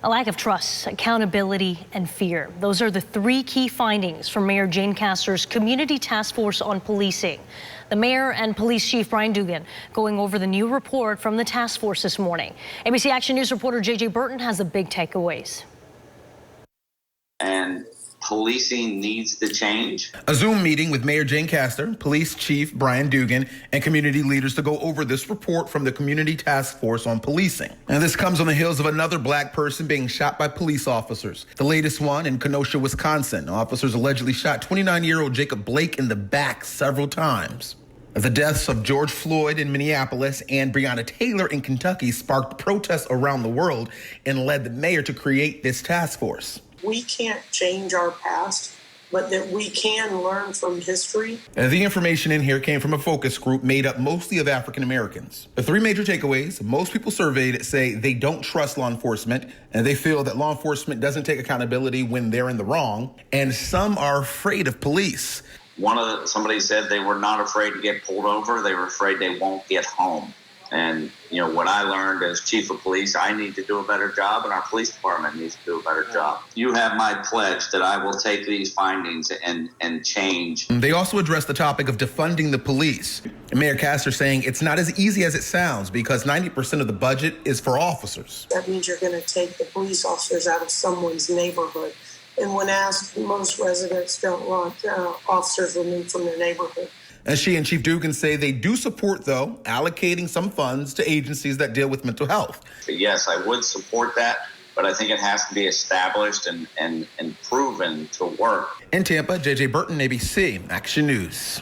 A lack of trust, accountability, and fear. Those are the three key findings from Mayor Jane Castor's Community Task Force on Policing. The mayor and police chief Brian Dugan going over the new report from the task force this morning. ABC Action News reporter JJ Burton has the big takeaways. And policing needs to change. A Zoom meeting with Mayor Jane Castor, Police Chief Brian Dugan, and community leaders to go over this report from the Community Task Force on Policing. And this comes on the heels of another black person being shot by police officers. The latest one in Kenosha, Wisconsin. Officers allegedly shot 29-year-old Jacob Blake in the back several times. The deaths of George Floyd in Minneapolis and Breonna Taylor in Kentucky sparked protests around the world and led the mayor to create this task force. We can't change our past, but that we can learn from history. And the information in here came from a focus group made up mostly of African Americans. The three major takeaways: most people surveyed say they don't trust law enforcement, and they feel that law enforcement doesn't take accountability when they're in the wrong, and some are afraid of police. Somebody said they were not afraid to get pulled over, they were afraid they won't get home. And, what I learned as chief of police, I need to do a better job, and our police department needs to do a better job. You have my pledge that I will take these findings and change. They also addressed the topic of defunding the police. Mayor Castor saying it's not as easy as it sounds because 90% of the budget is for officers. That means you're going to take the police officers out of someone's neighborhood. And when asked, most residents don't want officers removed from their neighborhood. And she and Chief Dugan say they do support, though, allocating some funds to agencies that deal with mental health. Yes, I would support that, but I think it has to be established and proven to work. In Tampa, JJ Burton, ABC Action News.